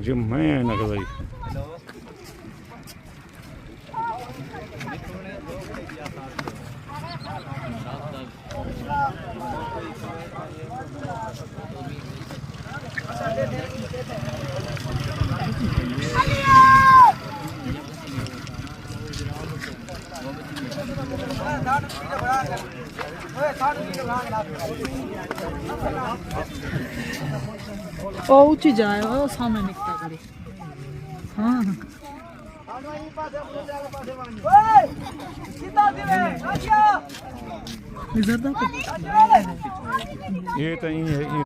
जी मैं ना भाई ओ ऊंची जाए वो सामने निकता करी हाँ इधर तक ये तो ही है।